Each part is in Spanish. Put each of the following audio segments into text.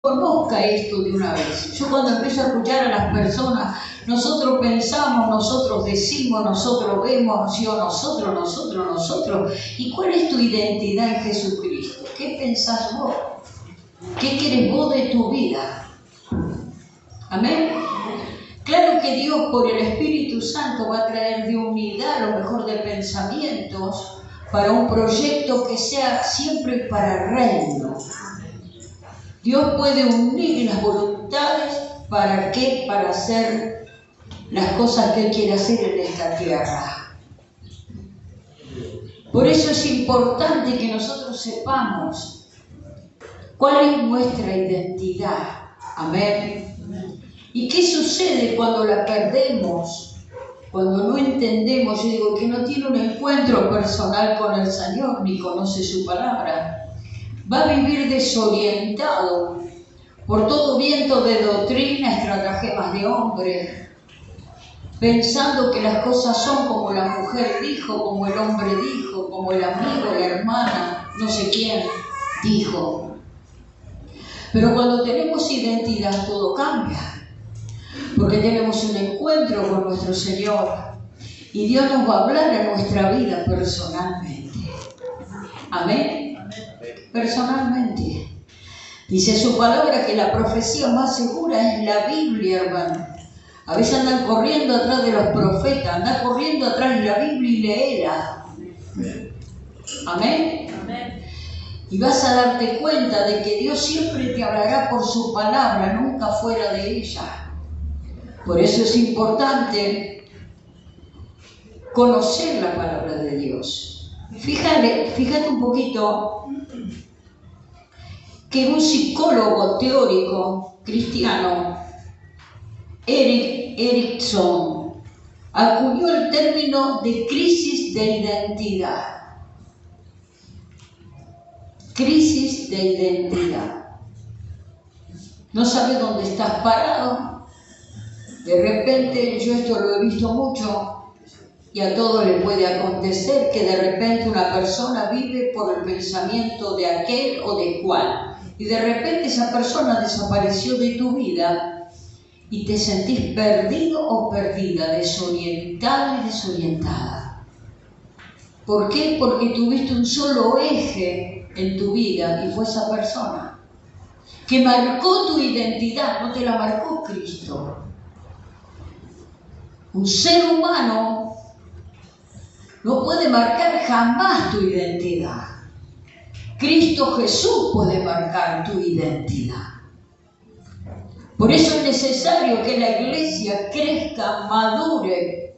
conozca esto de una vez. Yo cuando empiezo a escuchar a las personas, nosotros pensamos, nosotros decimos, nosotros vemos, yo, nosotros. ¿Y cuál es tu identidad en Jesucristo? ¿Qué pensás vos? ¿Qué querés vos de tu vida? Amén. Claro que Dios por el Espíritu Santo va a traer de unidad lo mejor de pensamientos para un proyecto que sea siempre para el reino. Dios puede unir las voluntades, ¿para qué? Para hacer las cosas que Él quiere hacer en esta tierra. Por eso es importante que nosotros sepamos cuál es nuestra identidad. Amén. ¿Y qué sucede cuando la perdemos? Cuando no entendemos, yo digo, que no tiene un encuentro personal con el Señor, ni conoce su palabra. Va a vivir desorientado por todo viento de doctrina, estratagemas de hombre, pensando que las cosas son como la mujer dijo, como el hombre dijo, como el amigo, la hermana, no sé quién dijo. Pero cuando tenemos identidad todo cambia, porque tenemos un encuentro con nuestro Señor y Dios nos va a hablar en nuestra vida personalmente. Amén. Personalmente. Dice su palabra que la profecía más segura es la Biblia, hermano. A veces andan corriendo atrás de los profetas, andan corriendo atrás de la Biblia y léela. Amén. Amén. Y vas a darte cuenta de que Dios siempre te hablará por su palabra, nunca fuera de ella. Por eso es importante conocer la palabra de Dios. Fíjate un poquito que un psicólogo teórico cristiano, Erickson, acuñó el término de crisis de identidad. Crisis de identidad. No sabes dónde estás parado. De repente, yo esto lo he visto mucho, y a todo le puede acontecer que de repente una persona vive por el pensamiento de aquel o de cual. Y de repente esa persona desapareció de tu vida y te sentís perdido o perdida, desorientado y desorientada. ¿Por qué? Porque tuviste un solo eje en tu vida y fue esa persona que marcó tu identidad, no te la marcó Cristo. Un ser humano no puede marcar jamás tu identidad. Cristo Jesús puede marcar tu identidad. Por eso es necesario que la iglesia crezca, madure,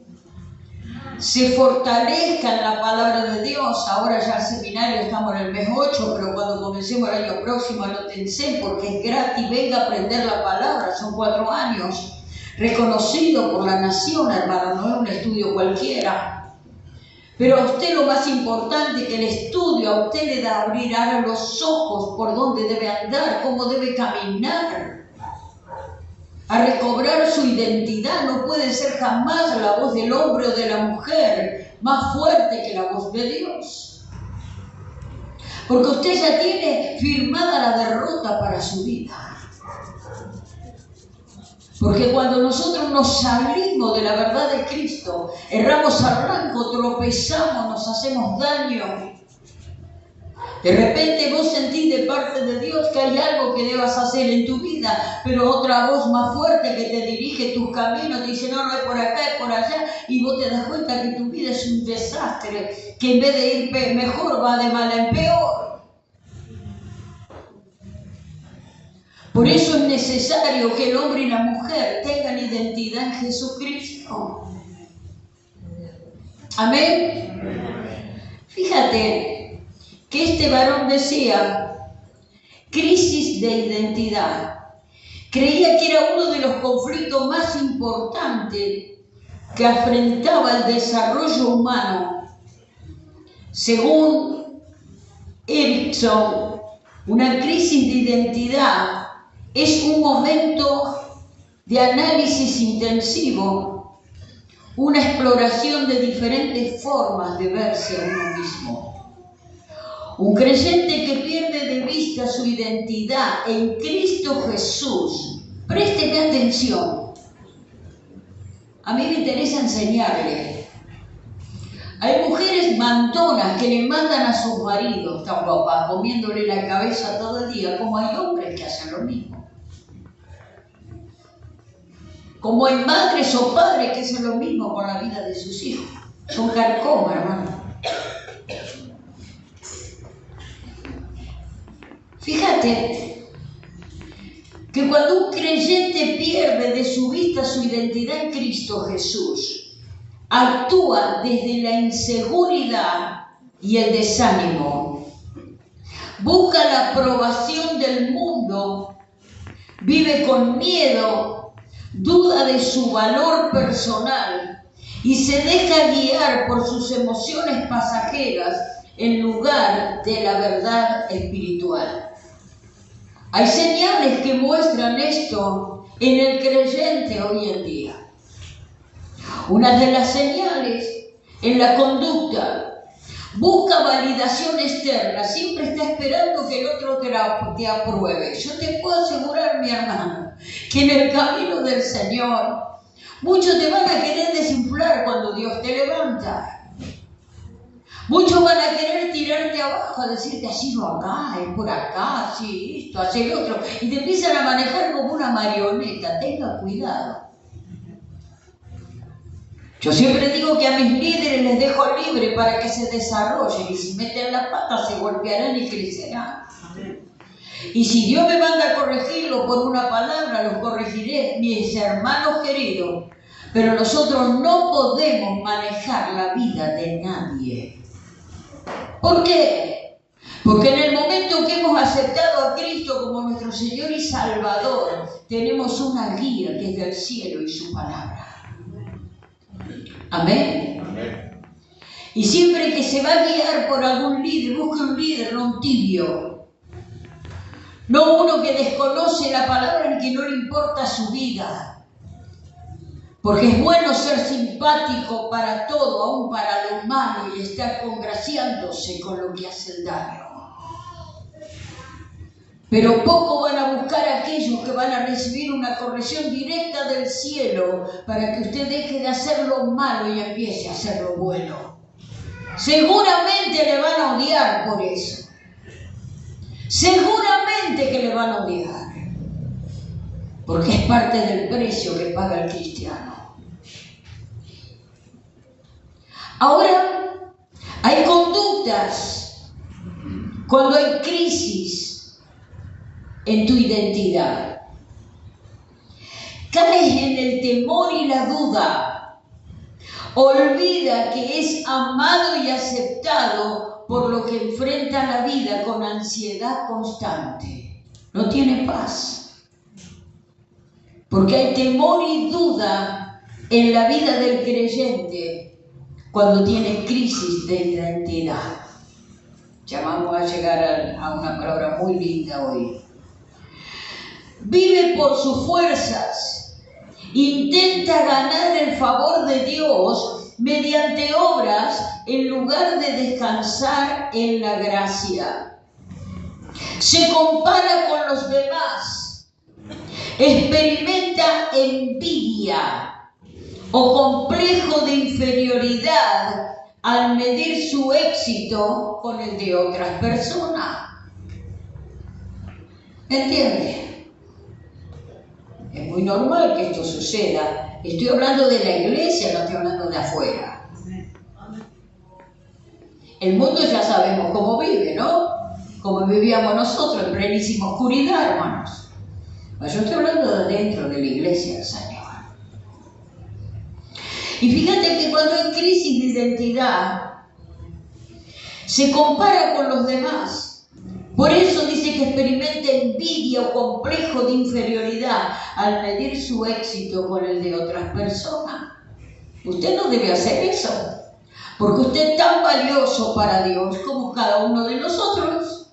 se fortalezca en la palabra de Dios. Ahora ya el seminario estamos en el mes 8, pero cuando comencemos el año próximo, anótense, porque es gratis, venga a aprender la palabra, son 4 años, reconocido por la nación, hermano, no es un estudio cualquiera. Pero a usted lo más importante que el estudio a usted le da a abrir ahora los ojos por dónde debe andar, cómo debe caminar, a recobrar su identidad. No puede ser jamás la voz del hombre o de la mujer más fuerte que la voz de Dios. Porque usted ya tiene firmada la derrota para su vida. Porque cuando nosotros nos salimos de la verdad de Cristo, erramos al blanco, tropezamos, nos hacemos daño. De repente vos sentís de parte de Dios que hay algo que debas hacer en tu vida, pero otra voz más fuerte que te dirige tus caminos te dice, no, no es por acá, es por allá, y vos te das cuenta que tu vida es un desastre, que en vez de ir mejor va de mal en peor. Por eso es necesario que el hombre y la mujer tengan identidad en Jesucristo. Amén. Fíjate que este varón decía, crisis de identidad. Creía que era uno de los conflictos más importantes que afrontaba el desarrollo humano. Según Erickson, una crisis de identidad es un momento de análisis intensivo, una exploración de diferentes formas de verse a uno mismo. Un creyente que pierde de vista su identidad en Cristo Jesús. Présteme atención. A mí me interesa enseñarle. Hay mujeres mandonas que le mandan a sus maridos, tan papá, comiéndole la cabeza todo el día, como hay hombres que hacen lo mismo. Como hay madres o padres que hacen lo mismo con la vida de sus hijos. Son carcomas, hermano. Fíjate que cuando un creyente pierde de su vista su identidad en Cristo Jesús, actúa desde la inseguridad y el desánimo. Busca la aprobación del mundo, vive con miedo, duda de su valor personal y se deja guiar por sus emociones pasajeras en lugar de la verdad espiritual. Hay señales que muestran esto en el creyente hoy en día. Una de las señales en la conducta. Busca validación externa, siempre está esperando que el otro te apruebe. Yo te puedo asegurar, mi hermano, que en el camino del Señor, muchos te van a querer desinflar cuando Dios te levanta. Muchos van a querer tirarte abajo, a decirte así no acá, es por acá, así esto, así el otro. Y te empiezan a manejar como una marioneta. Tenga cuidado. Yo siempre digo que a mis líderes les dejo libre para que se desarrollen. Y si meten la pata se golpearán y crecerán. Y si Dios me manda a corregirlo por una palabra, los corregiré, mis hermanos queridos. Pero nosotros no podemos manejar la vida de nadie. ¿Por qué? Porque en el momento que hemos aceptado a Cristo como nuestro Señor y Salvador, tenemos una guía que es del cielo y su palabra. Amén. Amén. Y siempre que se va a guiar por algún líder, busque un líder, no un tibio. No uno que desconoce la palabra y que no le importa su vida. Porque es bueno ser simpático para todo, aún para lo malo, y estar congraciándose con lo que hace el daño. Pero poco van a buscar a aquellos que van a recibir una corrección directa del cielo para que usted deje de hacer lo malo y empiece a hacer lo bueno. Seguramente le van a odiar por eso. Seguramente que le van a odiar. Porque es parte del precio que paga el cristiano. Ahora, hay conductas cuando hay crisis en tu identidad. Caes en el temor y la duda. Olvida que es amado y aceptado, por lo que enfrenta la vida con ansiedad constante. No tiene paz. Porque hay temor y duda en la vida del creyente cuando tiene crisis de identidad. Ya vamos a llegar a una palabra muy linda hoy. Vive por sus fuerzas. Intenta ganar el favor de Dios mediante obras en lugar de descansar en la gracia. Se compara con los demás. Experimenta envidia o complejo de inferioridad al medir su éxito con el de otras personas. ¿Entiende? Es muy normal que esto suceda. Estoy hablando de la iglesia, no estoy hablando de afuera. El mundo ya sabemos cómo vive, ¿no? Como vivíamos nosotros, en plenísima oscuridad, hermanos. Pero yo estoy hablando de dentro de la iglesia del Señor. Y fíjate que cuando hay crisis de identidad, se compara con los demás. Por eso dice que experimenta envidia o complejo de inferioridad al medir su éxito con el de otras personas. Usted no debe hacer eso, porque usted es tan valioso para Dios como cada uno de nosotros.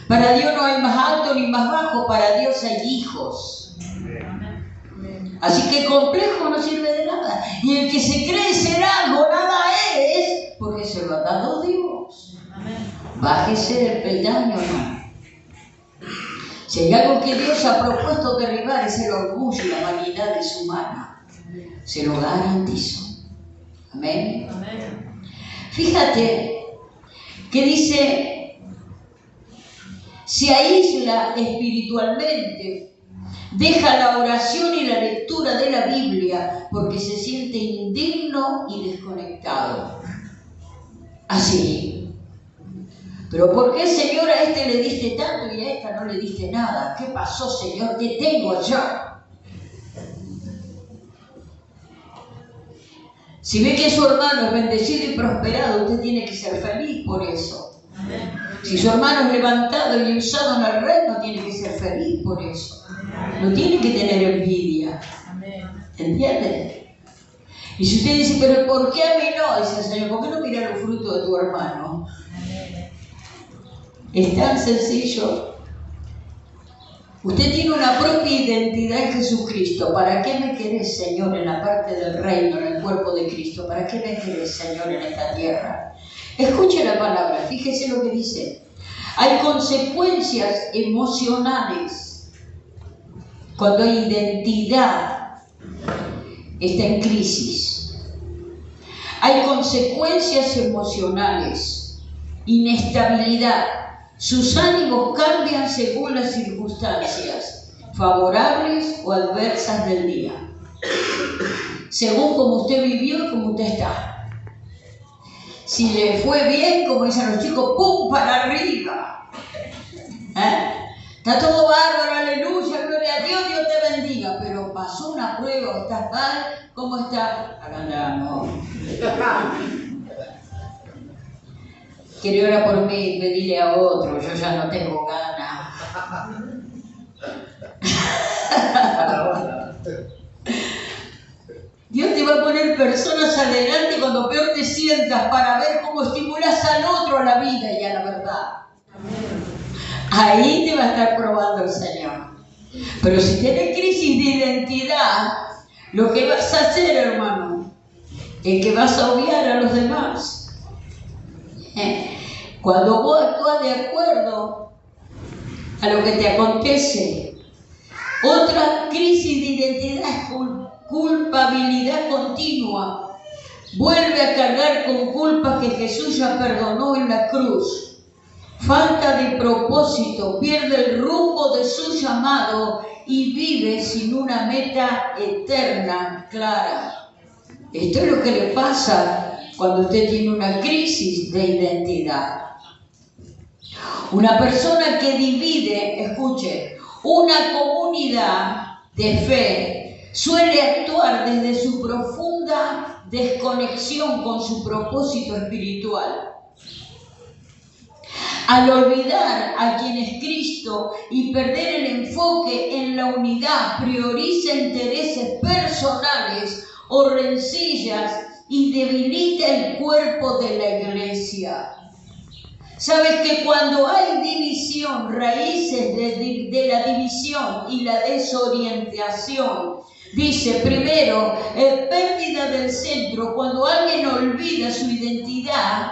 Para Dios no hay más alto ni más bajo, para Dios hay hijos. Así que complejo no sirve de nada. Y el que se cree ser algo, nada es, porque se lo ha dado Dios. Bájese del peldaño, hermano. Si hay algo que Dios ha propuesto derribar es el orgullo y la vanidad humana. Se lo garantizo. Amén. Amén. Fíjate que dice, se aísla espiritualmente, deja la oración y la lectura de la Biblia porque se siente indigno y desconectado. Así. Pero ¿por qué, Señor, a este le diste tanto y a esta no le diste nada? ¿Qué pasó, Señor? ¿Qué tengo yo? Si ve que su hermano es bendecido y prosperado, usted tiene que ser feliz por eso. Si su hermano es levantado y usado en el reino, tiene que ser feliz por eso. No tiene que tener envidia. ¿Entiende? Y si usted dice, pero ¿por qué a mí no? Dice el Señor, ¿por qué no mirar el fruto de tu hermano? Es tan sencillo. Usted tiene una propia identidad en Jesucristo. ¿Para qué me querés, Señor, en la parte del reino, en el cuerpo de Cristo? ¿Para qué me querés, Señor, en esta tierra? Escuche la palabra, fíjese lo que dice. Hay consecuencias emocionales cuando hay identidad está en crisis. Hay consecuencias emocionales, inestabilidad. Sus ánimos cambian según las circunstancias, favorables o adversas del día. Según como usted vivió y como usted está. Si le fue bien, como dicen los chicos, ¡pum! Para arriba. Está todo bárbaro, aleluya, gloria a Dios, Dios te bendiga. Pero pasó una prueba, estás mal, ¿cómo está? Acá andamos. Quiere orar por mí y pedirle a otro, yo ya no tengo ganas. Dios te va a poner personas adelante cuando peor te sientas para ver cómo estimulas al otro a la vida y a la verdad. Ahí te va a estar probando el Señor. Pero si tienes crisis de identidad, lo que vas a hacer, hermano, es que vas a obviar a los demás. Cuando vos actúas de acuerdo a lo que te acontece, otra crisis de identidad es culpabilidad continua. Vuelve a cargar con culpa que Jesús ya perdonó en la cruz. Falta de propósito, pierde el rumbo de su llamado y vive sin una meta eterna clara. Esto es lo que le pasa cuando usted tiene una crisis de identidad. Una persona que divide, escuche, una comunidad de fe suele actuar desde su profunda desconexión con su propósito espiritual. Al olvidar a quien es Cristo y perder el enfoque en la unidad, prioriza intereses personales o rencillas y debilita el cuerpo de la iglesia. Sabes que cuando hay división, raíces de la división y la desorientación, dice primero, pérdida del centro, cuando alguien olvida su identidad,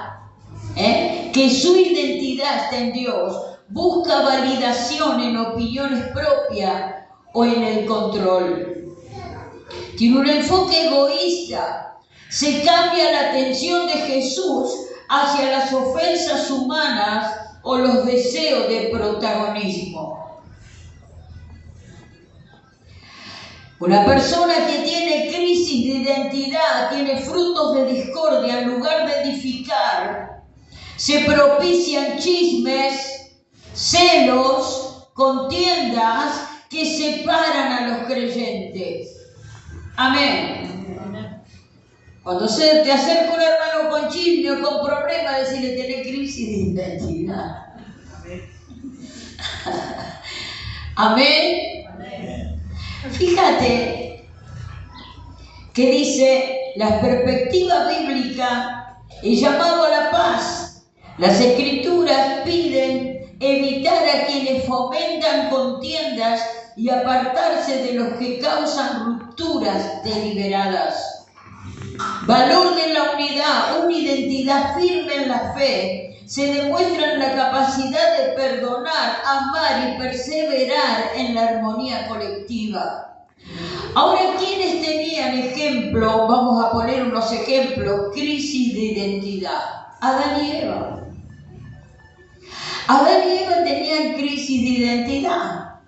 que su identidad está en Dios, busca validación en opiniones propias o en el control. Tiene un enfoque egoísta, se cambia la atención de Jesús hacia las ofensas humanas o los deseos de protagonismo. Una persona que tiene crisis de identidad, tiene frutos de discordia en lugar de edificar. Se propician chismes, celos, contiendas que separan a los creyentes. Amén. Cuando se te acerca un hermano con chisme o con problemas, decirle, tenés crisis de identidad. Amén. Amén. Fíjate que dice la perspectiva bíblica, el llamado a la paz. Las escrituras piden evitar a quienes fomentan contiendas y apartarse de los que causan rupturas deliberadas. valor de la unidad, una identidad firme en la fe, se demuestra en la capacidad de perdonar, amar y perseverar en la armonía colectiva. Ahora, ¿quiénes tenían ejemplo? Vamos a poner unos ejemplos. Crisis de identidad. Adán y Eva. Adán y Eva tenían crisis de identidad.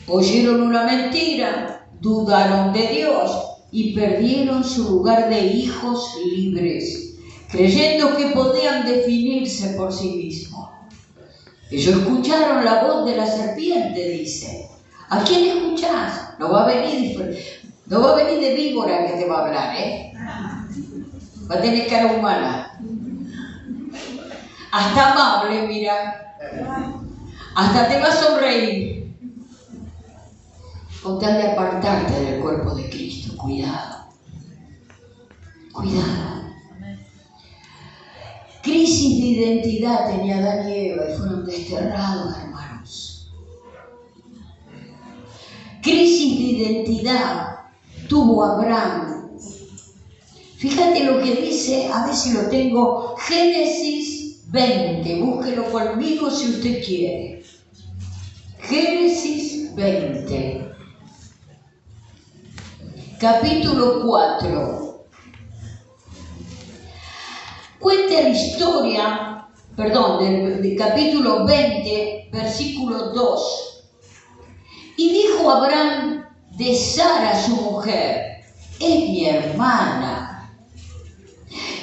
Oyeron una mentira, dudaron de Dios y perdieron su lugar de hijos libres, creyendo que podían definirse por sí mismos. Ellos escucharon la voz de la serpiente, dice. ¿A quién escuchás? No va a venir de víbora que te va a hablar, ¿eh? Va a tener cara humana. Hasta amable, mira. Hasta te va a sonreír. Con tal de apartarte del cuerpo de Cristo. Cuidado. Cuidado. Crisis de identidad tenía Adán y Eva y fueron desterrados, hermanos. Crisis de identidad tuvo Abraham. Fíjate lo que dice, a ver si lo tengo, Génesis 20, búsquelo conmigo si usted quiere. Génesis 20, capítulo 4. Cuenta la historia, del capítulo 20, versículo 2. Y dijo Abraham de Sara, su mujer, es mi hermana.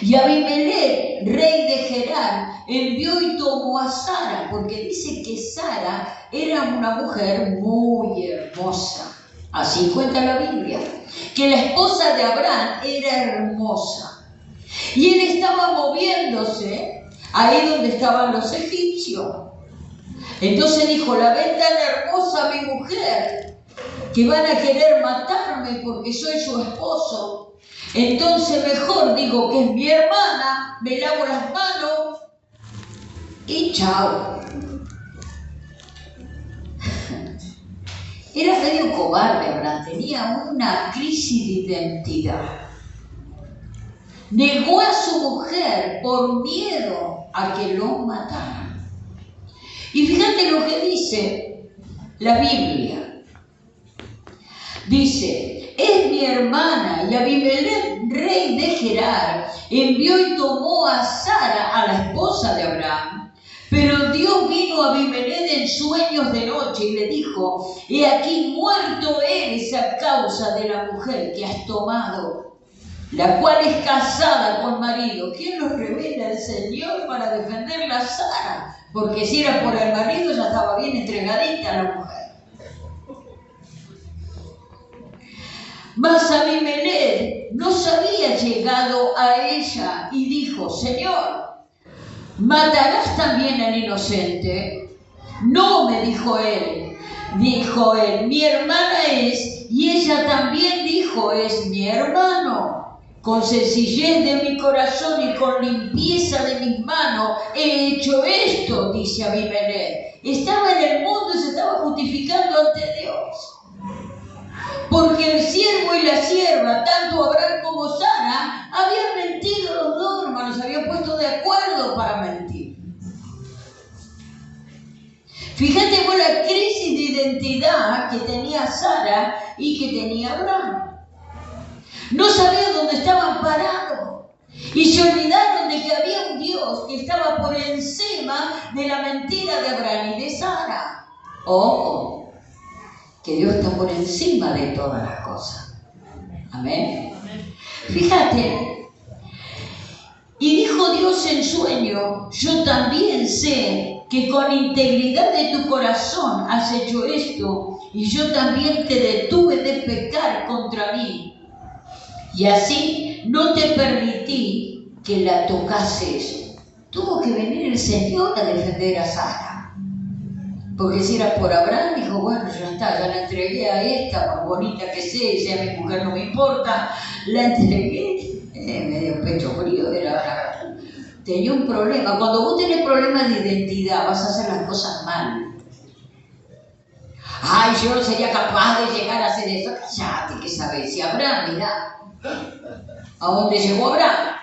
Y Abimelech, rey de Gerar, envió y tomó a Sara, porque dice que Sara era una mujer muy hermosa. Así cuenta la Biblia, que la esposa de Abraham era hermosa. Y él estaba moviéndose ahí donde estaban los egipcios. Entonces dijo, la ven tan hermosa mi mujer, que van a querer matarme porque soy su esposo. Entonces mejor digo que es mi hermana, me lavo las manos y chao. Era medio cobarde Abraham, tenía una crisis de identidad. Negó a su mujer por miedo a que lo mataran. Y fíjate lo que dice la Biblia. Dice, es mi hermana, y Abimelech, rey de Gerar, envió y tomó a Sara, a la esposa de Abraham. Pero Dios vino a Abimelech en sueños de noche y le dijo, he aquí muerto eres a causa de la mujer que has tomado, la cual es casada con marido. ¿Quién nos revela el Señor para defenderla a Sara? Porque si era por el marido ya estaba bien entregadita a la mujer. Mas Abimelech no se había llegado a ella y dijo, Señor, ¿matarás también al inocente? No, me dijo él, mi hermana es, y ella también dijo, es mi hermano. Con sencillez de mi corazón y con limpieza de mis manos he hecho esto, dice Abimelech. Estaba en el mundo y se estaba justificando ante Dios. Porque el siervo y la sierva, tanto Abraham como Sara, habían mentido los dos, hermanos, se habían puesto de acuerdo para mentir. Fíjate por la crisis de identidad que tenía Sara y que tenía Abraham. No sabían dónde estaban parados y se olvidaron de que había un Dios que estaba por encima de la mentira de Abraham y de Sara. Ojo, que Dios está por encima de todas las cosas. Amén. Fíjate, y dijo Dios en sueño, yo también sé que con integridad de tu corazón has hecho esto, y yo también te detuve de pecar contra mí. Y así no te permití que la tocases. Tuvo que venir el Señor a defender a Sara. Porque si era por Abraham, dijo, bueno, ya está, ya la entregué a esta, por bonita que sea mi mujer no me importa, la entregué. Medio pecho frío era Abraham. Tenía un problema. Cuando vos tenés problemas de identidad, vas a hacer las cosas mal. Ay, yo no sería capaz de llegar a hacer eso. Cállate, que sabés. Si Abraham, mirá. ¿A dónde llegó Abraham?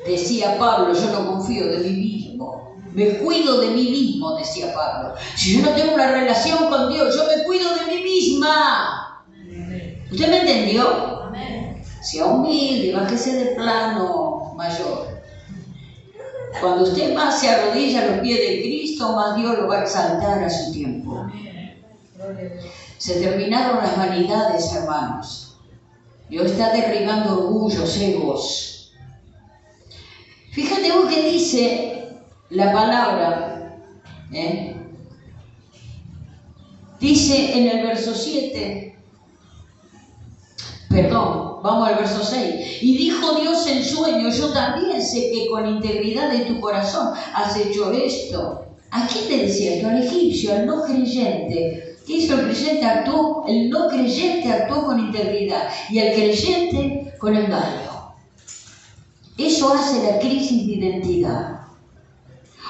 Decía Pablo, yo no confío de mí mismo. Me cuido de mí mismo, decía Pablo. Si yo no tengo una relación con Dios, yo me cuido de mí misma. ¿Usted me entendió? Sea humilde, bájese de plano mayor. Cuando usted más se arrodilla a los pies de Cristo, más Dios lo va a exaltar a su tiempo. Se terminaron las vanidades, hermanos. Dios está derribando orgullos, egos. Fíjate vos que dice la palabra, dice en el verso 7, perdón, vamos al verso 6. Y dijo Dios en sueño, yo también sé que con integridad de tu corazón has hecho esto. ¿A quién le decía esto? Al egipcio, al no creyente. ¿Qué hizo el creyente? Actuó, el no creyente actuó con integridad y el creyente con engaño. Eso hace la crisis de identidad.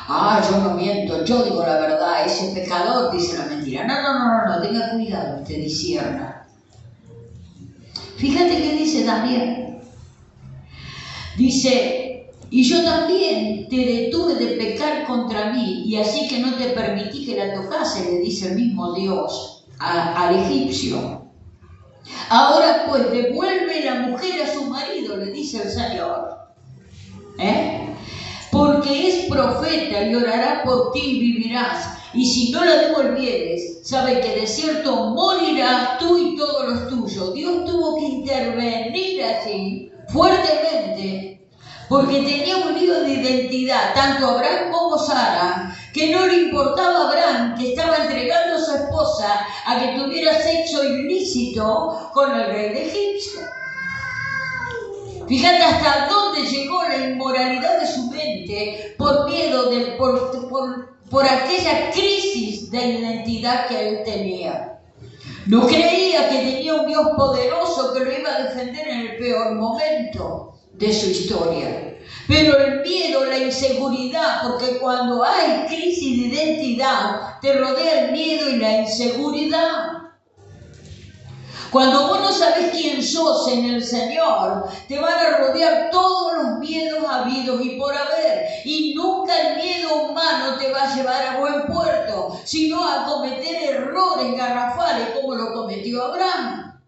Yo no miento, yo digo la verdad, ese pecador dice la mentira. No, tenga cuidado, usted discierna. Fíjate que dice también, dice, y yo también te detuve de pecar contra mí, y así que no te permití que la tocase, le dice el mismo Dios al egipcio. Ahora pues devuelve la mujer a su marido, le dice el Señor. Porque es profeta y orará por ti y vivirás. Y si no la devolvieres, sabe que de cierto morirás tú y todos los tuyos. Dios tuvo que intervenir allí fuertemente porque tenía un lío de identidad, tanto Abraham como Sara, que no le importaba a Abraham que estaba entregando a su esposa a que tuviera sexo ilícito con el rey de Egipto. Fíjate hasta dónde llegó la inmoralidad de su mente por miedo, por aquella crisis de identidad que él tenía. No creía que tenía un Dios poderoso que lo iba a defender en el peor momento de su historia. Pero el miedo, la inseguridad, porque cuando hay crisis de identidad, te rodea el miedo y la inseguridad. Cuando vos no sabés quién sos en el Señor, te van a rodear todos los miedos habidos y por haber. Y nunca el miedo humano te va a llevar a buen puerto, sino a cometer errores garrafales como lo cometió Abraham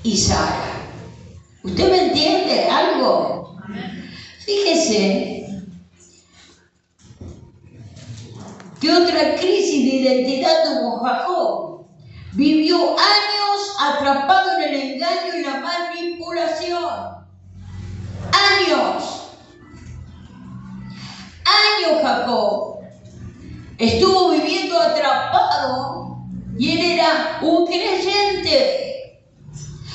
y Sara. ¿Usted me entiende algo? Fíjese que otra crisis de identidad tuvo Jacob. Vivió años atrapado en el engaño y la manipulación. Años Jacob estuvo viviendo atrapado y él era un creyente.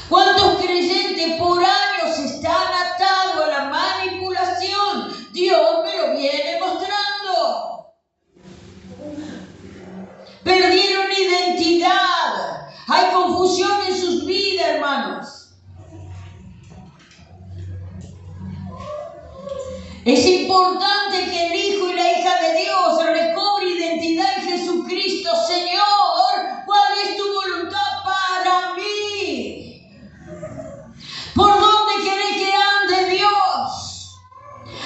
¿Cuántos creyentes por años están atados a la manipulación? Dios me lo viene mostrando. Perdieron identidad. Hay confusión en sus vidas, hermanos. Es importante que el hijo y la hija de Dios recobre identidad en Jesucristo. Señor, ¿cuál es tu voluntad para mí? ¿Por dónde querés que ande, Dios?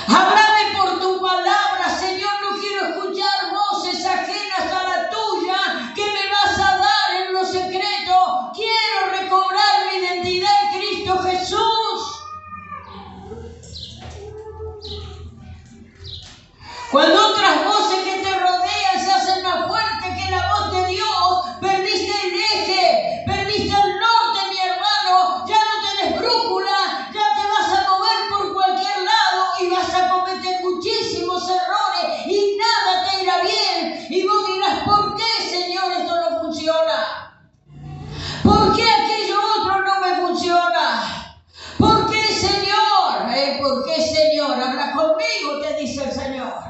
Háblame por tu palabra, Señor. No quiero escuchar voces ajenas a la tuya que me vas a dar en lo secreto. Quiero recobrar mi identidad en Cristo Jesús. Cuando otras voces que te rodean se hacen más fuertes que la voz de Dios, perdiste el eje, perdiste el norte, mi hermano. Ya no tenés brújula, ya te vas a mover por cualquier lado y vas a cometer muchísimos errores y nada te irá bien. Y vos dirás, ¿por qué, Señor, esto no funciona? ¿Por qué aquello otro no me funciona? ¿Por qué, Señor? ¿Por qué, Señor? Habla conmigo, te dice el Señor.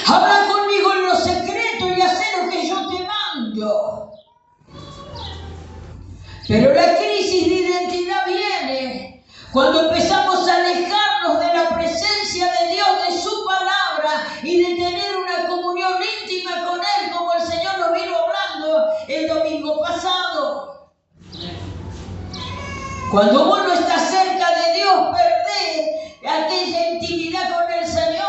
Habla conmigo en lo secreto y haz lo que yo te mando. Pero la crisis de identidad viene cuando empezamos a alejarnos de la presencia de Dios, de su palabra y de tener una comunión íntima con Él, como el Señor nos vino hablando el domingo pasado. Cuando vos no estás cerca de Dios, perdés aquella intimidad con el Señor.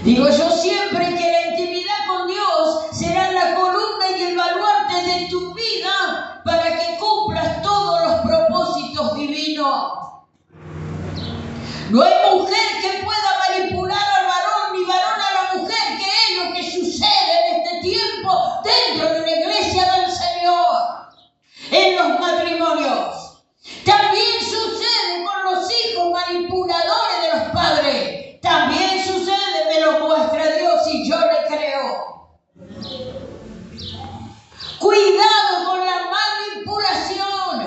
Digo yo siempre que la intimidad con Dios será la columna y el baluarte de tu vida para que cumplas todos los propósitos divinos. No hay mujer que pueda manipular al varón ni varón a la mujer, que es lo que sucede en este tiempo dentro de la iglesia del Señor, en los matrimonios. También sucede con los hijos manipuladores de los padres. También sucede, me lo muestra Dios y yo le creo. Cuidado con la manipulación.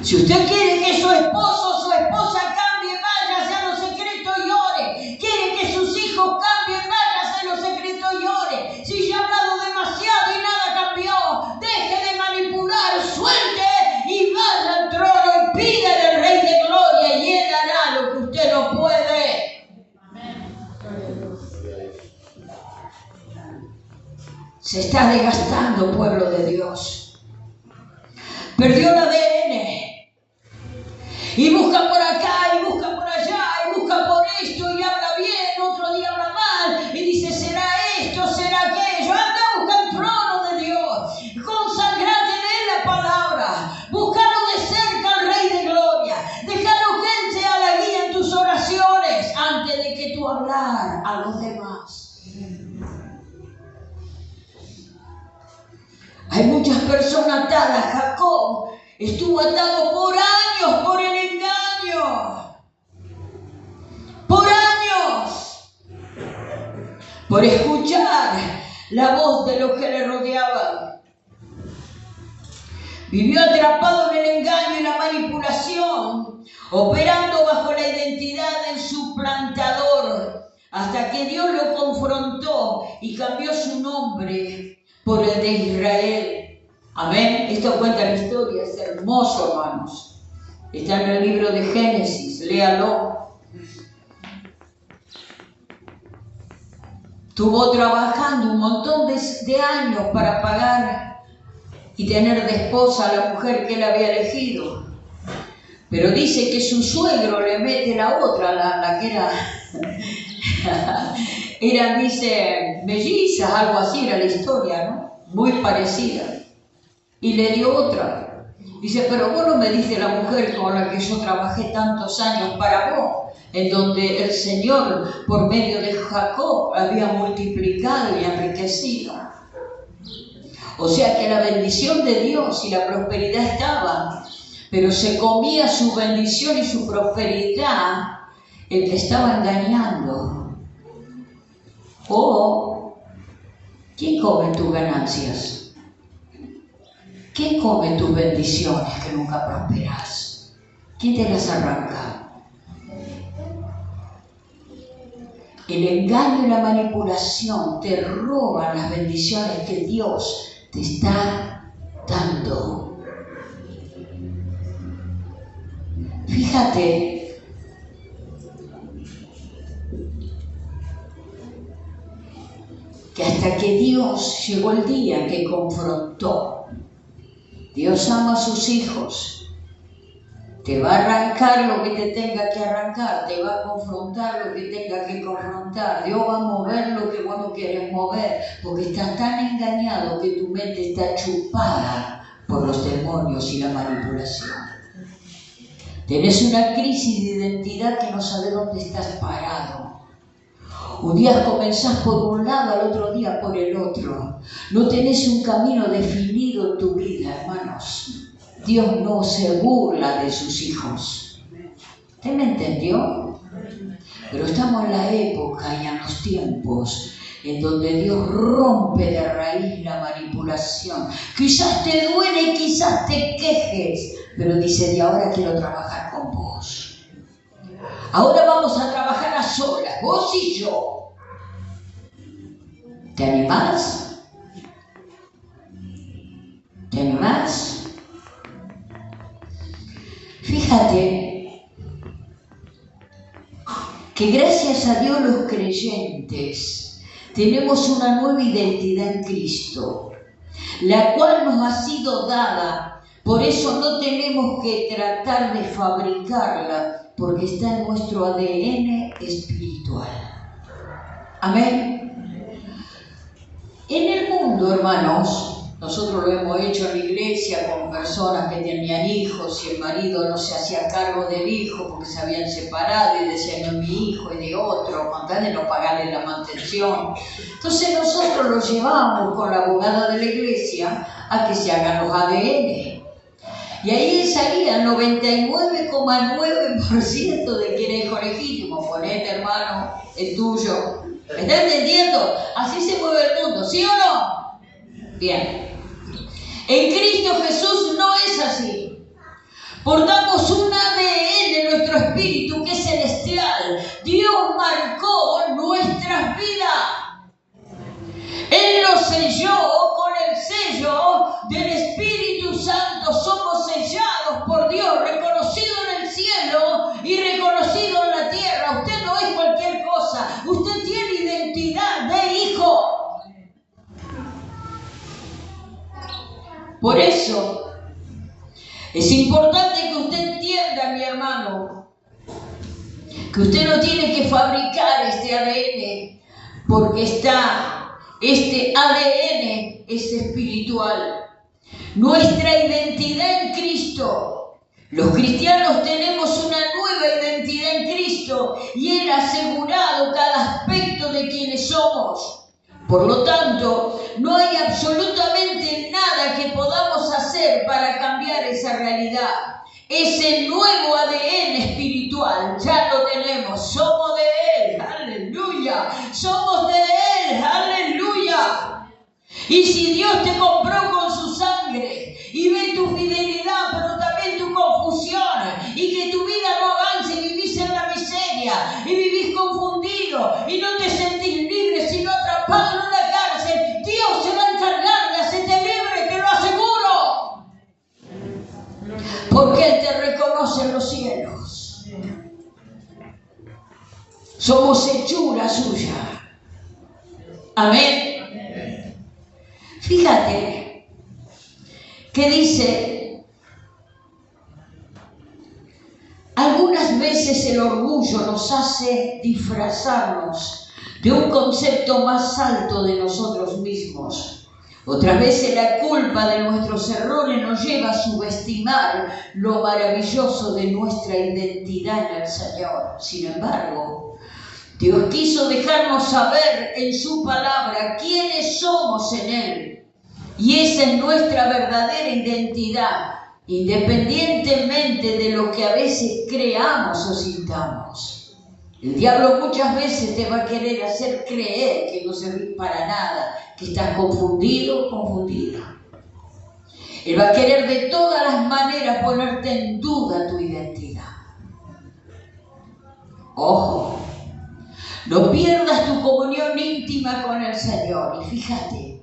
Si usted quiere que su esposo o su esposa cambie, váyase a los secretos y ore. Quiere que sus hijos cambien, váyase a los secretos y ore. Si ya ha hablado demasiado y nada cambió, deje de manipular, suelte y vaya al trono y pídale al Rey de Gloria y Él hará lo que usted no puede. Se está desgastando, pueblo de Dios. Perdió el ADN. Y busca por acá, y busca por allá, y busca por esto, y habla bien, otro día habla mal, y dice, será esto, será aquello. Anda, busca el trono de Dios. Consagrate en la palabra. Búscalo de cerca al Rey de Gloria. Déjalo que Él sea la guía en tus oraciones antes de que tú hablar a los demás. Hay muchas personas atadas. Jacob estuvo atado por años por el engaño. Por años. Por escuchar la voz de los que le rodeaban. Vivió atrapado en el engaño y la manipulación, operando bajo la identidad del suplantador, hasta que Dios lo confrontó y cambió su nombre por el de Israel. Amén. Esto cuenta la historia, es hermoso, hermanos. Está en el libro de Génesis, léalo. Estuvo trabajando un montón de años para pagar y tener de esposa a la mujer que él había elegido. Pero dice que su suegro le mete la otra, la que era... Eran, dice, mellizas, algo así era la historia, ¿no? Muy parecida. Y le dio otra. Dice, pero vos no me diste la mujer con la que yo trabajé tantos años para vos, en donde el Señor, por medio de Jacob, había multiplicado y enriquecido. O sea que la bendición de Dios y la prosperidad estaban, pero se comía su bendición y su prosperidad el que estaba engañando. O, ¿quién come tus ganancias? ¿Quién come tus bendiciones que nunca prosperas? ¿Quién te las arranca? El engaño y la manipulación te roban las bendiciones que Dios te está dando. Fíjate, que hasta que Dios llegó el día que confrontó. Dios ama a sus hijos. Te va a arrancar lo que te tenga que arrancar, te va a confrontar lo que tenga que confrontar. Dios va a mover lo que vos no quieres mover, porque estás tan engañado que tu mente está chupada por los demonios y la manipulación. Tenés una crisis de identidad que no sabés dónde estás parado. Un día comenzás por un lado, al otro día por el otro. No tenés un camino definido en tu vida, hermanos. Dios no se burla de sus hijos. ¿Usted me entendió? Pero estamos en la época y en los tiempos en donde Dios rompe de raíz la manipulación. Quizás te duele, quizás te quejes, pero dice, de ahora quiero trabajar con vos. Ahora vamos a trabajar a solas, vos y yo. ¿Te animás? ¿Te animás? Fíjate que gracias a Dios los creyentes tenemos una nueva identidad en Cristo, la cual nos ha sido dada Por eso no tenemos que tratar de fabricarla, porque está en nuestro ADN espiritual. Amén. En el mundo, hermanos, nosotros lo hemos hecho en la iglesia con personas que tenían hijos y el marido no se hacía cargo del hijo porque se habían separado y decían, no es mi hijo, es de otro, con tal de no pagarle la mantención. Entonces nosotros lo llevamos con la abogada de la iglesia a que se hagan los ADN. Y ahí salía el 99,9% de quien es hijo legítimo. Ponete, hermano, es tuyo. ¿Me está entendiendo? Así se mueve el mundo, ¿sí o no? Bien. En Cristo Jesús no es así. Portamos un ADN en nuestro espíritu que es celestial. Dios marcó nuestras vidas. Él nos selló con el sello del Espíritu Santo. Somos sellados por Dios, reconocido en el cielo y reconocido en la tierra. Usted no es cualquier cosa. Usted tiene identidad de hijo. Por eso es importante que usted entienda, mi hermano, que usted no tiene que fabricar este ADN, porque este ADN es espiritual. Nuestra identidad en Cristo. Los cristianos tenemos una nueva identidad en Cristo y Él ha asegurado cada aspecto de quienes somos. Por lo tanto, no hay absolutamente nada que podamos hacer para cambiar esa realidad. Ese nuevo ADN espiritual ya lo tenemos. Somos de Él. ¡Aleluya! Somos de Él. ¡Aleluya! Y si Dios te compró con su sangre y ve tu fidelidad, pero también tu confusión, y que tu vida no avance y vivís en la miseria, y vivís confundido, y no te sentís libre, sino atrapado en una cárcel, Dios se va a encargar de hacerte libre, te lo aseguro. Porque Él te reconoce en los cielos. Somos hechura suya. Amén. Fíjate que dice, algunas veces el orgullo nos hace disfrazarnos de un concepto más alto de nosotros mismos. Otras veces la culpa de nuestros errores nos lleva a subestimar lo maravilloso de nuestra identidad en el Señor. Sin embargo, Dios quiso dejarnos saber en su palabra quiénes somos en Él. Y esa es nuestra verdadera identidad, independientemente de lo que a veces creamos o sintamos. El diablo muchas veces te va a querer hacer creer que no servís para nada, que estás confundido o confundida. Él va a querer de todas las maneras ponerte en duda tu identidad. Ojo, no pierdas tu comunión íntima con el Señor. Y fíjate,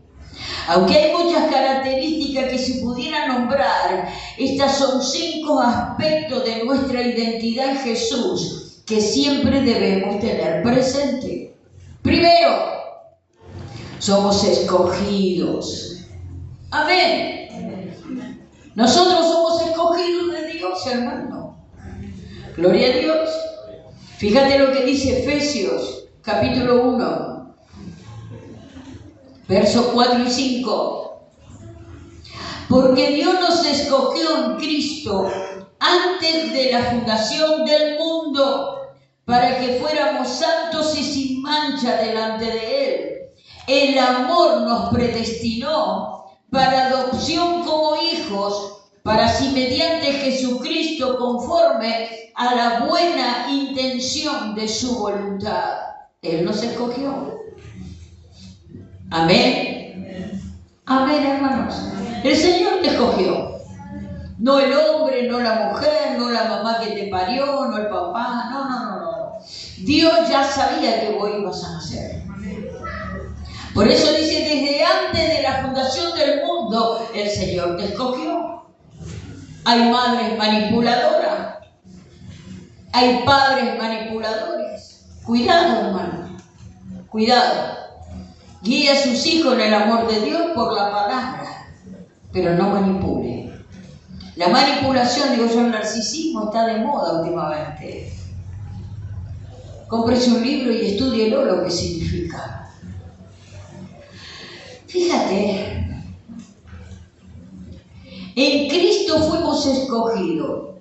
aunque hay muchas características que se pudieran nombrar, estas son 5 aspectos de nuestra identidad en Jesús que siempre debemos tener presente. Primero, somos escogidos. Amén. Nosotros somos escogidos de Dios, hermano. Gloria a Dios. Fíjate lo que dice Efesios, capítulo 1. Versos 4 y 5. Porque Dios nos escogió en Cristo antes de la fundación del mundo, para que fuéramos santos y sin mancha delante de Él. El amor nos predestinó para adopción como hijos, para así mediante Jesucristo, conforme a la buena intención de su voluntad. Él nos escogió. Amén. Amén, hermanos. El Señor te escogió. No el hombre, no la mujer, no la mamá que te parió, no el papá. No. Dios ya sabía que vos ibas a nacer. Por eso dice, desde antes de la fundación del mundo, el Señor te escogió. Hay madres manipuladoras. Hay padres manipuladores. Cuidado, hermano. Cuidado. Guíe a sus hijos en el amor de Dios por la palabra, pero no manipule. La manipulación, digo yo, el narcisismo está de moda últimamente. Cómprese un libro y estúdielo lo que significa. Fíjate, en Cristo fuimos escogidos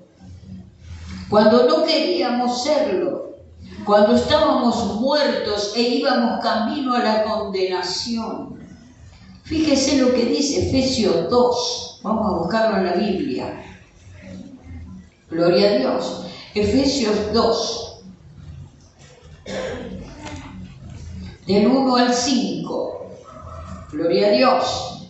cuando no queríamos serlo, cuando estábamos muertos e íbamos camino a la condenación. Fíjese lo que dice Efesios 2. Vamos a buscarlo en la Biblia. Gloria a Dios. Efesios 2. Del 1 al 5. Gloria a Dios.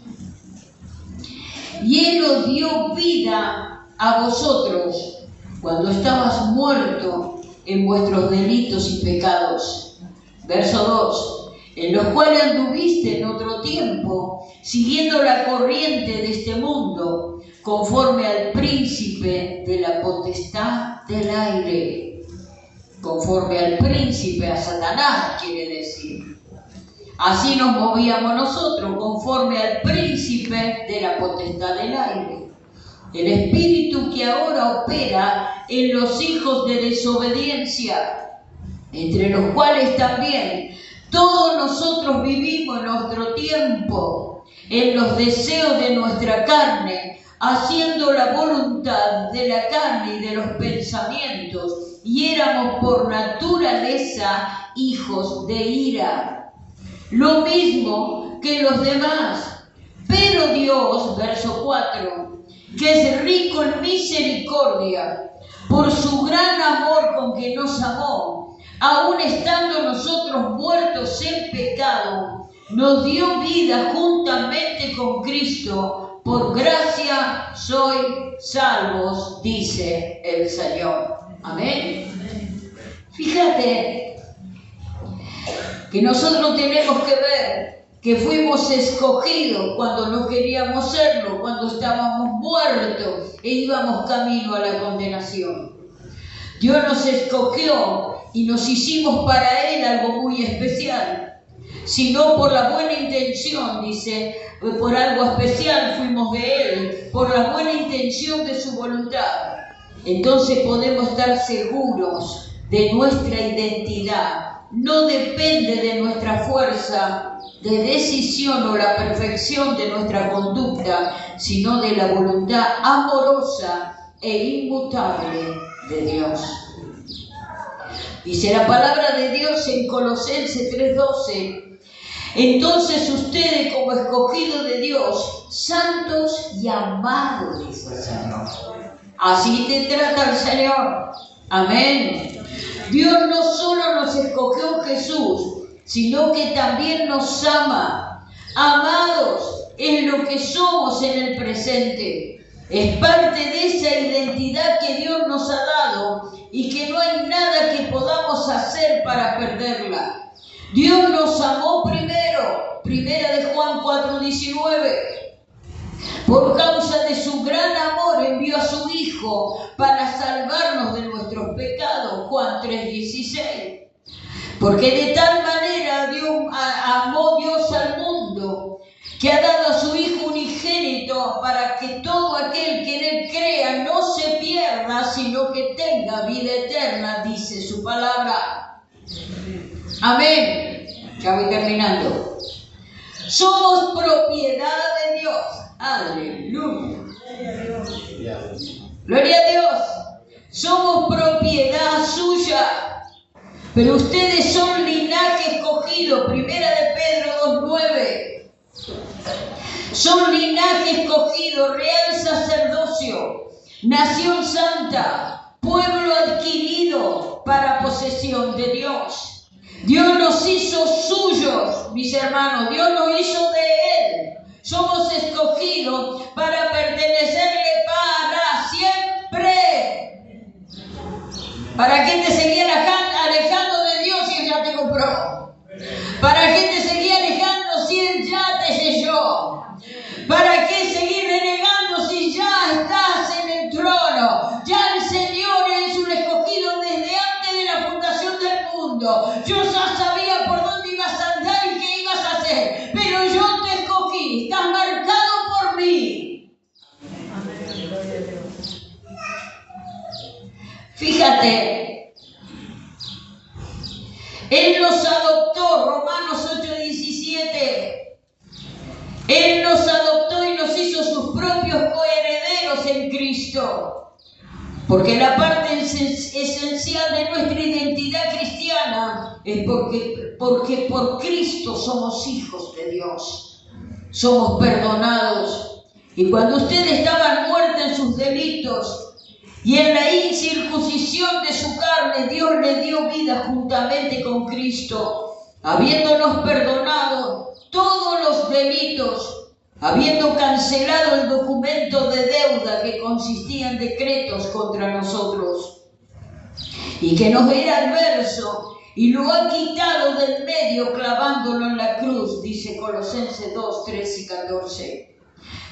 Y Él os dio vida a vosotros cuando estabas muerto en vuestros delitos y pecados. Verso 2. En los cuales anduviste en otro tiempo, siguiendo la corriente de este mundo, conforme al príncipe de la potestad del aire. Conforme al príncipe, a Satanás, quiere decir. Así nos movíamos nosotros, conforme al príncipe de la potestad del aire. El espíritu que ahora opera en los hijos de desobediencia, entre los cuales también todos nosotros vivimos nuestro tiempo en los deseos de nuestra carne, haciendo la voluntad de la carne y de los pensamientos, y éramos por naturaleza hijos de ira, lo mismo que los demás. Pero Dios, verso 4, que es rico en misericordia, por su gran amor con que nos amó, aun estando nosotros muertos en pecado, nos dio vida juntamente con Cristo. Por gracia sois salvos, dice el Señor. Amén. Fíjate que nosotros tenemos que ver que fuimos escogidos cuando no queríamos serlo, cuando estábamos muertos e íbamos camino a la condenación. Dios nos escogió y nos hicimos para Él algo muy especial. Sino por la buena intención, dice, por algo especial fuimos de Él, por la buena intención de su voluntad. Entonces podemos estar seguros de nuestra identidad. No depende de nuestra fuerza de decisión o la perfección de nuestra conducta, sino de la voluntad amorosa e inmutable de Dios. Dice la palabra de Dios en Colosenses 3:12. Entonces ustedes, como escogidos de Dios, santos y amados, dice el Señor. Así te trata el Señor. Amén. Dios no solo nos escogió en Jesús, sino que también nos ama. Amados en lo que somos en el presente. Es parte de esa identidad que Dios nos ha dado y que no hay nada que podamos hacer para perderla. Dios nos amó primero. Primera de Juan 4:19. Por causa de su gran amor envió a su Hijo para salvarnos de nuestros pecados. Juan 3:16. Porque de tal manera amó Dios al mundo, que ha dado a su Hijo unigénito para que todo aquel que en Él crea no se pierda, sino que tenga vida eterna, dice su palabra. Amén. Ya voy terminando. Somos propiedad de Dios. Aleluya. Gloria a Dios. Somos propiedad suya. Pero ustedes son linaje escogido. Primera de Pedro 2:9. Son linaje escogido, real sacerdocio, nación santa, pueblo adquirido para posesión de Dios. Dios nos hizo suyos, mis hermanos. Dios nos hizo de Él. Somos escogidos para pertenecerle para siempre. ¿Para qué te seguía alejando de Dios si Él ya te compró? ¿Para qué te seguía alejando si Él ya te selló? ¿Para qué seguir renegando si ya estás en el trono? Ya el Señor es un escogido desde antes de la fundación del mundo. Yo ya sabía por dónde ibas a andar y qué ibas a hacer, pero yo te escogí. Estás marcado por mí. Amén. Fíjate, Él nos adoptó, Romanos 8:17. Él nos adoptó y nos hizo sus propios coherederos en Cristo. Porque la parte esencial de nuestra identidad cristiana es porque por Cristo somos hijos de Dios. Somos perdonados. Y cuando ustedes estaban muertos en sus delitos y en la incircuncisión de su carne, Dios le dio vida juntamente con Cristo, habiéndonos perdonado todos los delitos, habiendo cancelado el documento de deuda que consistía en decretos contra nosotros y que nos era adverso, y lo ha quitado del medio clavándolo en la cruz, dice Colosenses 2, 13 y 14.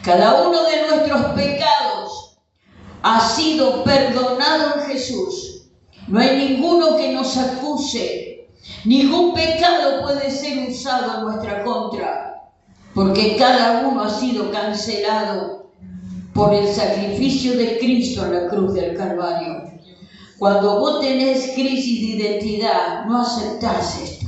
Cada uno de nuestros pecados ha sido perdonado en Jesús. No hay ninguno que nos acuse. Ningún pecado puede ser usado en nuestra contra, porque cada uno ha sido cancelado por el sacrificio de Cristo en la cruz del Calvario. Cuando vos tenés crisis de identidad, no aceptás esto.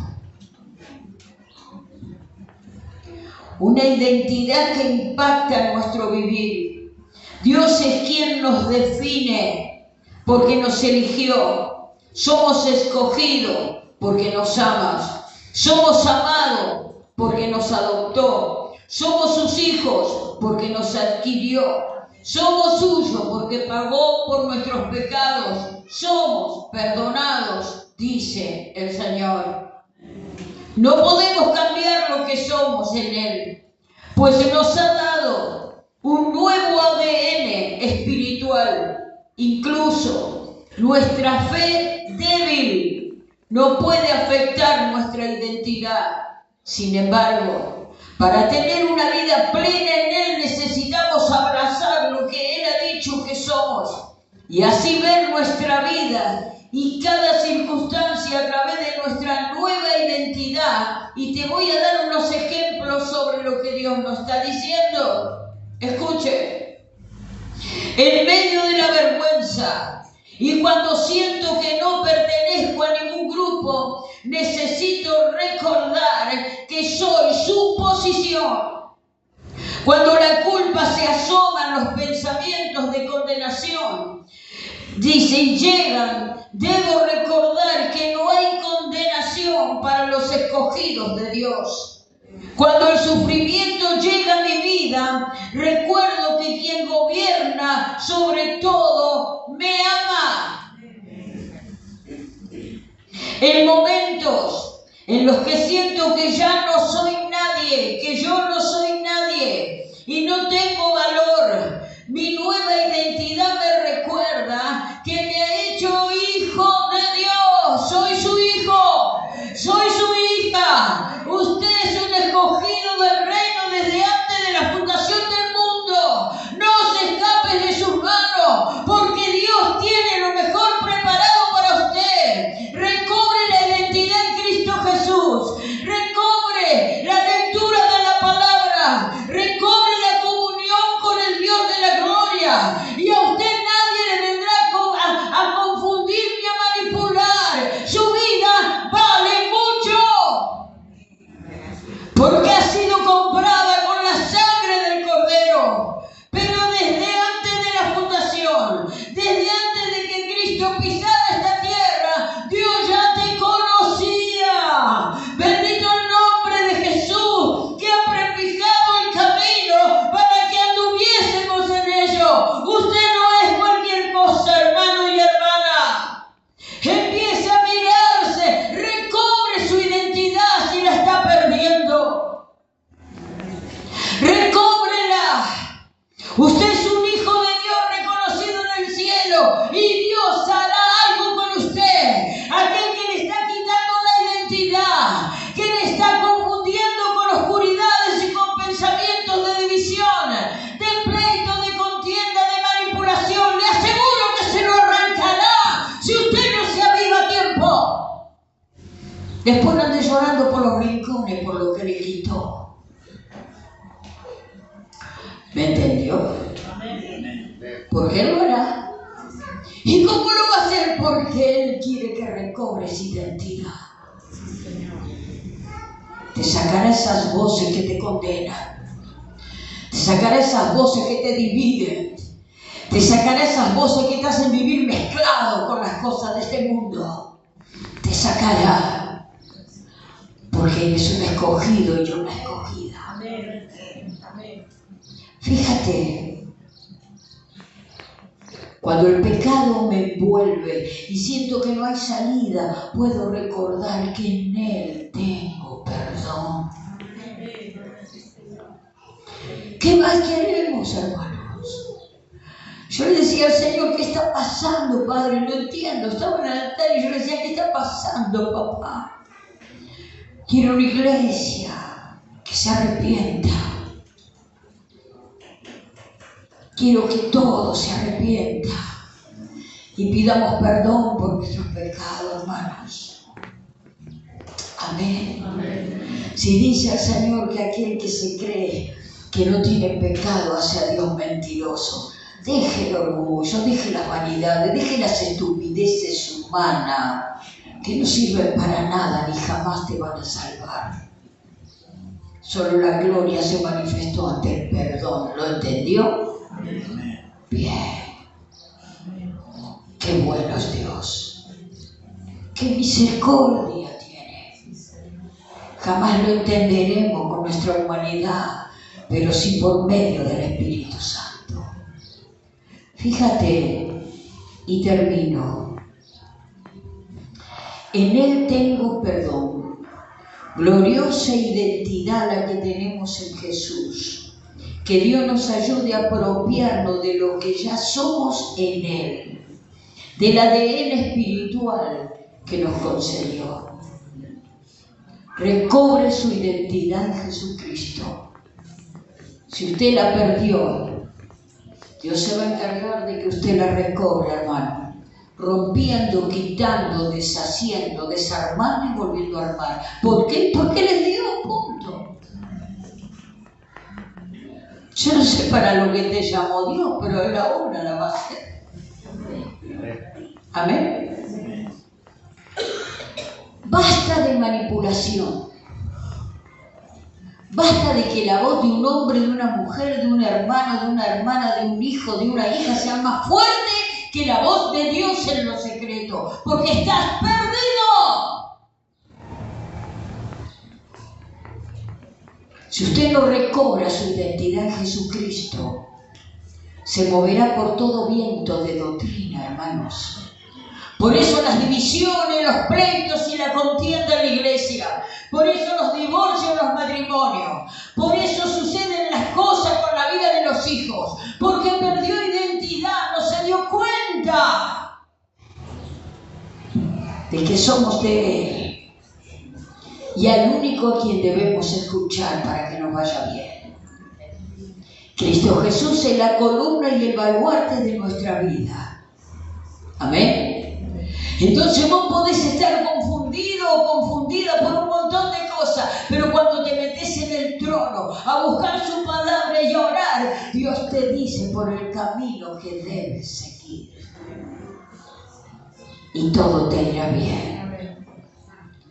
Una identidad que impacta en nuestro vivir. Dios es quien nos define porque nos eligió. Somos escogidos porque nos ama. Somos amados porque nos adoptó. Somos sus hijos porque nos adquirió. Somos suyos porque pagó por nuestros pecados. Somos perdonados, dice el Señor. No podemos cambiar lo que somos en Él, pues nos ha dado un nuevo ADN espiritual. Incluso nuestra fe débil no puede afectar nuestra identidad. Sin embargo, para tener una vida plena en Él necesitamos abrazar lo que Él ha dicho que somos y así ver nuestra vida y cada circunstancia a través de nuestra nueva identidad. Y te voy a dar unos ejemplos sobre lo que Dios nos está diciendo. Escuche. En medio de la vergüenza y cuando siento que no pertenezco a ningún grupo, necesito recordar que soy su posición. Cuando la culpa se asoma en los pensamientos de condenación, dice, y llegan, debo recordar que no hay condenación para los escogidos de Dios. Cuando el sufrimiento llega a mi vida, recuerdo que quien gobierna sobre todo me ama. En momentos en los que siento que ya no soy nadie, que yo no soy nadie y no tengo valor, mi nueva identidad me recuerda que me ha hecho hijo de Dios. Soy su hijo, soy su hija. Usted es un escogido del reino desde antes de la fundación del mundo. No se escape de sus manos, porque Dios tiene lo mejor preparado para usted. Recobre la identidad en Cristo Jesús. Recobre la lectura de la palabra. Recobre la comunión con el Dios de la gloria. Y a usted nadie le vendrá a confundir ni a manipular. Su vida vale mucho, porque ha sido comprada con la sangre del Cordero. Pero desde antes de la fundación, desde antes de que Cristo pisara esta tierra, Dios ya te conocía. Bendito el nombre de Jesús, que ha prefijado el camino para que anduviésemos en ello. Usted no es cualquier cosa, hermano y hermana. Empiece a mirarse, recobre su identidad si la está perdiendo. Recóbrela. Usted es un hijo de Dios reconocido en el cielo y Dios hará algo con usted. Aquel que le está quitando la identidad, que le está confundiendo con oscuridades y con pensamientos de división, de pleito, de contienda, de manipulación, le aseguro que se lo arrancará si usted no se aviva a tiempo. Después no ande llorando por los rincones por lo que le quitó. ¿Me entendió? Porque Él lo hará. ¿Y cómo lo va a hacer? porque Él quiere que recobres identidad. Te sacará esas voces que te condenan. Te sacará esas voces que te dividen. Te sacará esas voces que te hacen vivir mezclado con las cosas de este mundo. Te sacará. Porque eres un escogido y yo una escogida. Fíjate, cuando el pecado me envuelve y siento que no hay salida, puedo recordar que en Él tengo perdón. ¿Qué más queremos, hermanos? Yo le decía al Señor, ¿qué está pasando, Padre? No entiendo. Estaba en el altar y yo le decía, ¿qué está pasando, papá? Quiero una iglesia que se arrepienta. Quiero que todos se arrepientan y pidamos perdón por nuestros pecados, hermanos. Amén. Amén. Si dice el Señor que aquel que se cree que no tiene pecado hace a Dios mentiroso, deje el orgullo, deje las vanidades, deje las estupideces humanas que no sirven para nada ni jamás te van a salvar. Solo la gloria se manifestó ante el perdón. ¿Lo entendió? Bien. Qué bueno es Dios. Qué misericordia tiene. Jamás lo entenderemos con nuestra humanidad, pero sí por medio del Espíritu Santo. Fíjate, y termino. En Él tengo perdón. Gloriosa identidad la que tenemos en Jesús. Que Dios nos ayude a apropiarnos de lo que ya somos en Él, del ADN espiritual que nos concedió. Recobre su identidad en Jesucristo. Si usted la perdió, Dios se va a encargar de que usted la recobre, hermano. Rompiendo, quitando, deshaciendo, desarmando y volviendo a armar. ¿Por qué? Porque les dio, punto. Yo no sé para lo que te llamó Dios, pero Él ahora la va a hacer. Amén. Basta de manipulación. Basta de que la voz de un hombre, de una mujer, de un hermano, de una hermana, de un hijo, de una hija sea más fuerte que la voz de Dios en lo secreto. Porque estás perdido. Si usted no recobra su identidad en Jesucristo, se moverá por todo viento de doctrina, hermanos. Por eso las divisiones, los pleitos y la contienda en la iglesia. Por eso los divorcios, los matrimonios. Por eso suceden las cosas con la vida de los hijos. Porque perdió identidad, no se dio cuenta de que somos de Él. Y al único a quien debemos escuchar para que nos vaya bien. Cristo Jesús es la columna y el baluarte de nuestra vida. Amén. Entonces vos podés estar confundido o confundida por un montón de cosas, pero cuando te metes en el trono a buscar su palabra y a orar, Dios te dice por el camino que debes seguir. Y todo te irá bien.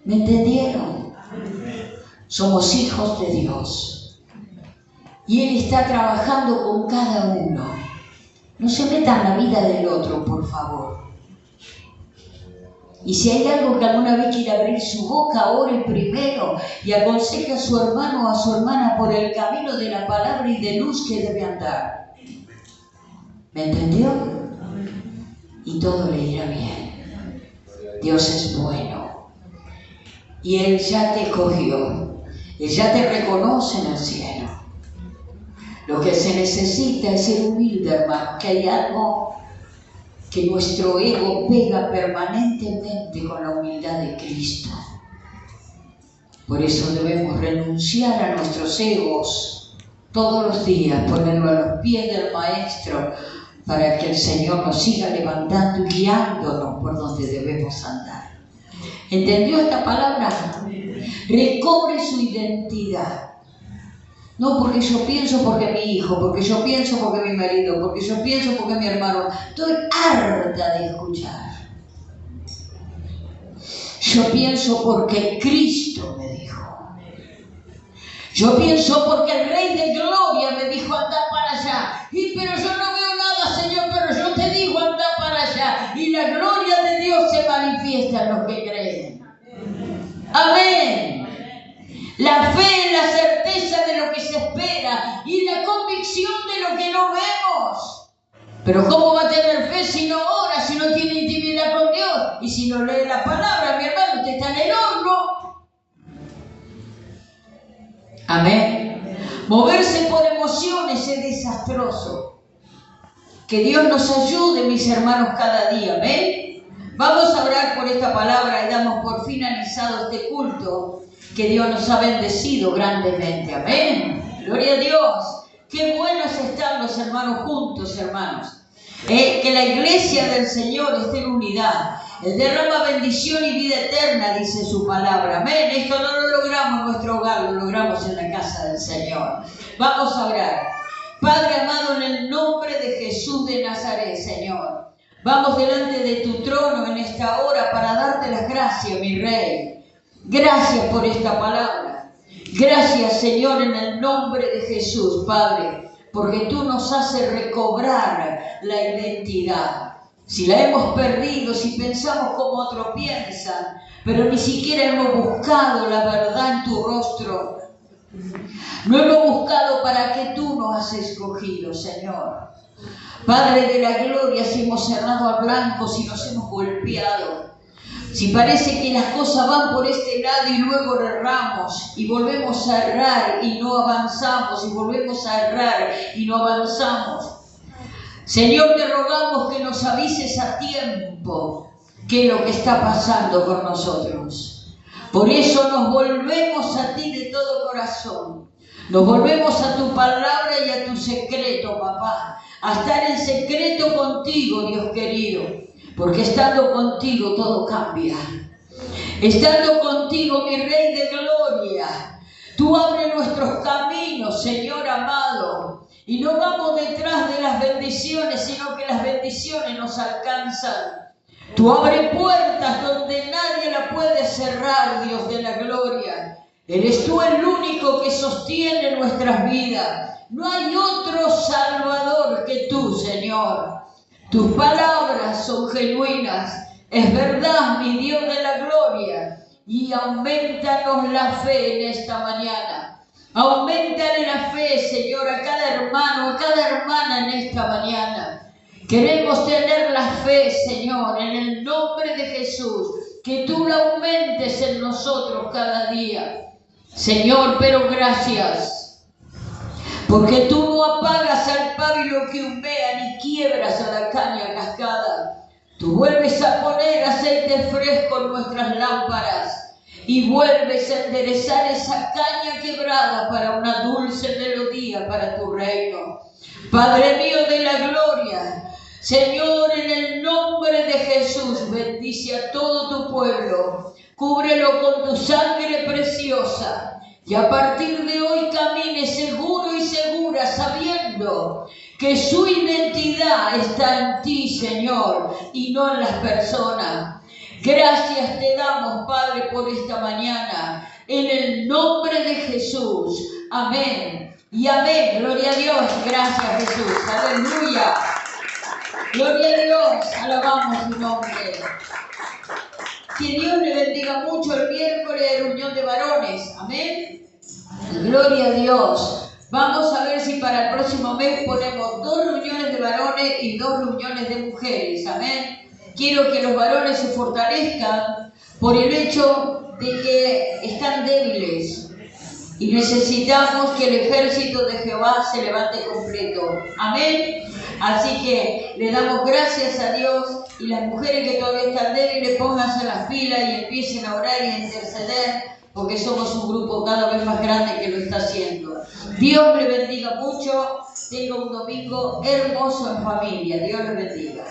¿Me entendieron? Somos hijos de Dios y Él está trabajando con cada uno. No se meta en la vida del otro, por favor. Y si hay algo que alguna vez quiere abrir su boca, ore primero y aconseje a su hermano o a su hermana por el camino de la palabra y de luz que debe andar. ¿Me entendió? Y todo le irá bien. Dios es bueno. Y Él ya te escogió. Él ya te reconoce en el cielo. Lo que se necesita es ser humilde, hermano, que hay algo que nuestro ego pega permanentemente con la humildad de Cristo. Por eso debemos renunciar a nuestros egos todos los días, ponerlo a los pies del Maestro, para que el Señor nos siga levantando y guiándonos por donde debemos andar. ¿Entendió esta palabra? Recobre su identidad. No porque yo pienso porque mi hijo, porque yo pienso porque mi marido, porque yo pienso porque mi hermano. Estoy harta de escuchar. Yo pienso porque Cristo me dijo. Yo pienso porque el Rey de Gloria me dijo, anda para allá. Pero yo no veo nada, Señor, pero yo te digo, anda para allá. Y la gloria de Dios se manifiesta en los que creen. Amén. La fe es la certeza de lo que se espera y la convicción de lo que no vemos. Pero ¿cómo va a tener fe si no ora, si no tiene intimidad con Dios? Y si no lee la palabra, mi hermano, usted está en el horno. Amén. Moverse por emociones es desastroso. Que Dios nos ayude, mis hermanos, cada día. ¿Ven? Vamos a orar por esta palabra y damos por finalizado este culto que Dios nos ha bendecido grandemente. Amén. Gloria a Dios. Qué bueno es estar los hermanos juntos, hermanos. Que la iglesia del Señor esté en unidad. Él derrama bendición y vida eterna, dice su palabra. Amén. Esto no lo logramos en nuestro hogar, lo logramos en la casa del Señor. Vamos a orar. Padre amado, en el nombre de Jesús de Nazaret, Señor, vamos delante de tu trono en esta hora para darte las gracias, mi Rey. Gracias por esta palabra. Gracias, Señor, en el nombre de Jesús, Padre, porque tú nos haces recobrar la identidad. Si la hemos perdido, si pensamos como otros piensan, pero ni siquiera hemos buscado la verdad en tu rostro. No hemos buscado para que tú nos has escogido, Señor. Padre de la gloria, si hemos cerrado al blanco, si nos hemos golpeado, si parece que las cosas van por este lado y luego erramos y volvemos a errar y no avanzamos, y volvemos a errar y no avanzamos. Señor, te rogamos que nos avises a tiempo qué es lo que está pasando con nosotros. Por eso nos volvemos a ti de todo corazón. Nos volvemos a tu palabra y a tu secreto, papá. A estar en secreto contigo, Dios querido. Porque estando contigo todo cambia. Estando contigo, mi Rey de Gloria, tú abres nuestros caminos, Señor amado. Y no vamos detrás de las bendiciones, sino que las bendiciones nos alcanzan. Tú abres puertas donde nadie la puede cerrar, Dios de la gloria. Eres tú el único que sostiene nuestras vidas. No hay otro Salvador que tú, Señor. Tus palabras son genuinas. Es verdad, mi Dios de la gloria. Y aumentanos la fe en esta mañana. Aumentale la fe, Señor, a cada hermano, a cada hermana en esta mañana. Queremos tener la fe, Señor, en el nombre de Jesús. Que tú la aumentes en nosotros cada día. Señor, pero gracias. Porque tú no apagas al pábilo que humbea ni quiebras a la caña cascada. Tú vuelves a poner aceite fresco en nuestras lámparas. Y vuelves a enderezar esa caña quebrada para una dulce melodía para tu reino. Padre mío de la gloria, Señor, en el nombre de Jesús, bendice a todo tu pueblo. Cúbrelo con tu sangre preciosa. Y a partir de hoy camine seguro y segura, sabiendo que su identidad está en ti, Señor, y no en las personas. Gracias te damos, Padre, por esta mañana, en el nombre de Jesús. Amén y amén. Gloria a Dios. Gracias, Jesús. Aleluya. Gloria a Dios. Alabamos su nombre. Que Dios le bendiga mucho el miércoles de reunión de varones. Amén. Gloria a Dios. Vamos a ver si para el próximo mes ponemos 2 reuniones de varones y 2 reuniones de mujeres. Amén. Quiero que los varones se fortalezcan por el hecho de que están débiles y necesitamos que el ejército de Jehová se levante completo. Amén. Así que le damos gracias a Dios, y las mujeres que todavía están débiles, pónganse las pilas y empiecen a orar y a interceder, porque somos un grupo cada vez más grande que lo está haciendo. Dios le bendiga mucho. Tenga un domingo hermoso en familia. Dios le bendiga.